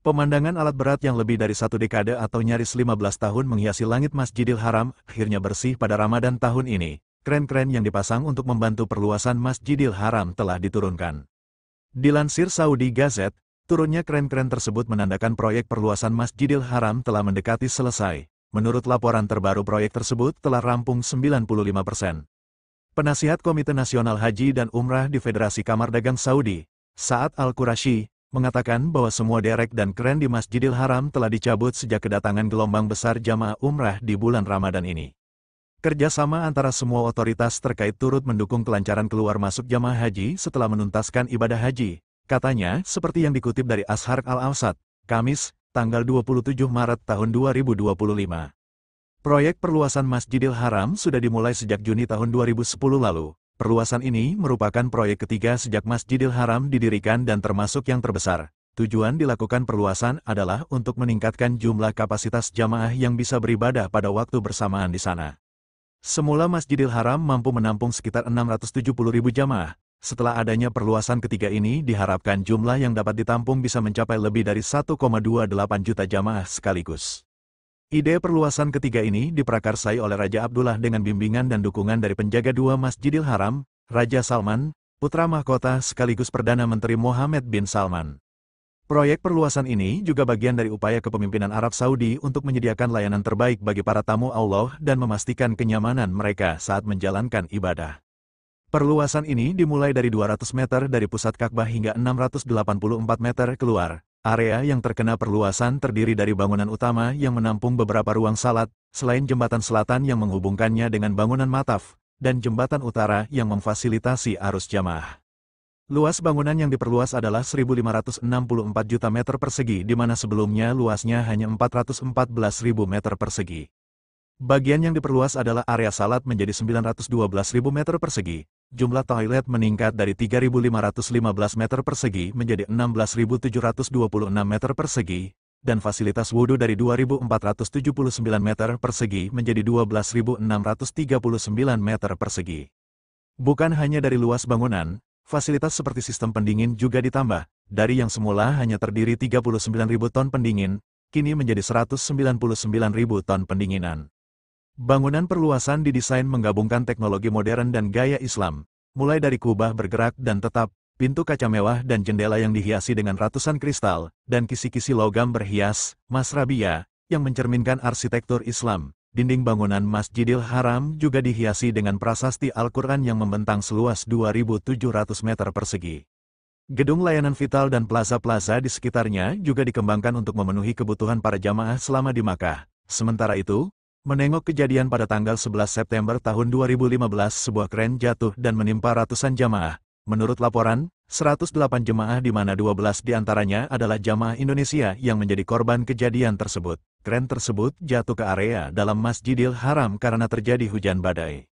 Pemandangan alat berat yang lebih dari satu dekade atau nyaris 15 tahun menghiasi langit Masjidil Haram akhirnya bersih pada Ramadan tahun ini. Kren-kren yang dipasang untuk membantu perluasan Masjidil Haram telah diturunkan. Dilansir Saudi Gazette, turunnya kren-kren tersebut menandakan proyek perluasan Masjidil Haram telah mendekati selesai. Menurut laporan terbaru, proyek tersebut telah rampung 95%. Penasihat Komite Nasional Haji dan Umrah di Federasi Kamar Dagang Saudi, Sa'ad Al-Qurashi, mengatakan bahwa semua derek dan kren di Masjidil Haram telah dicabut sejak kedatangan gelombang besar jamaah umrah di bulan Ramadan ini. Kerjasama antara semua otoritas terkait turut mendukung kelancaran keluar masuk jamaah haji setelah menuntaskan ibadah haji, katanya seperti yang dikutip dari Ashar Al-Awsat, Kamis, tanggal 27 Maret tahun 2025. Proyek perluasan Masjidil Haram sudah dimulai sejak Juni tahun 2010 lalu. Perluasan ini merupakan proyek ketiga sejak Masjidil Haram didirikan dan termasuk yang terbesar. Tujuan dilakukan perluasan adalah untuk meningkatkan jumlah kapasitas jamaah yang bisa beribadah pada waktu bersamaan di sana. Semula Masjidil Haram mampu menampung sekitar 670.000 jamaah. Setelah adanya perluasan ketiga ini, diharapkan jumlah yang dapat ditampung bisa mencapai lebih dari 1,28 juta jamaah sekaligus. Ide perluasan ketiga ini diprakarsai oleh Raja Abdullah dengan bimbingan dan dukungan dari penjaga dua Masjidil Haram, Raja Salman, putra mahkota sekaligus Perdana Menteri Mohammed bin Salman. Proyek perluasan ini juga bagian dari upaya kepemimpinan Arab Saudi untuk menyediakan layanan terbaik bagi para tamu Allah dan memastikan kenyamanan mereka saat menjalankan ibadah. Perluasan ini dimulai dari 200 meter dari pusat Ka'bah hingga 684 meter keluar. Area yang terkena perluasan terdiri dari bangunan utama yang menampung beberapa ruang salat, selain jembatan selatan yang menghubungkannya dengan bangunan mataf, dan jembatan utara yang memfasilitasi arus jamaah. Luas bangunan yang diperluas adalah 1.564 juta meter persegi, di mana sebelumnya luasnya hanya 414.000 meter persegi. Bagian yang diperluas adalah area salat menjadi 912.000 meter persegi. Jumlah toilet meningkat dari 3.515 meter persegi menjadi 16.726 meter persegi, dan fasilitas wudhu dari 2.479 meter persegi menjadi 12.639 meter persegi. Bukan hanya dari luas bangunan, fasilitas seperti sistem pendingin juga ditambah, dari yang semula hanya terdiri 39.000 ton pendingin, kini menjadi 199.000 ton pendinginan. Bangunan perluasan didesain menggabungkan teknologi modern dan gaya Islam, mulai dari kubah bergerak dan tetap, pintu kaca mewah dan jendela yang dihiasi dengan ratusan kristal, dan kisi-kisi logam berhias, masrabiyah, yang mencerminkan arsitektur Islam. Dinding bangunan Masjidil Haram juga dihiasi dengan prasasti Al-Quran yang membentang seluas 2.700 meter persegi. Gedung layanan vital dan plaza-plaza di sekitarnya juga dikembangkan untuk memenuhi kebutuhan para jamaah selama di Makkah. Sementara itu, menengok kejadian pada tanggal 11 September tahun 2015, sebuah kren jatuh dan menimpa ratusan jamaah. Menurut laporan, 108 jemaah di mana 12 diantaranya adalah jamaah Indonesia yang menjadi korban kejadian tersebut. Kren tersebut jatuh ke area dalam Masjidil Haram karena terjadi hujan badai.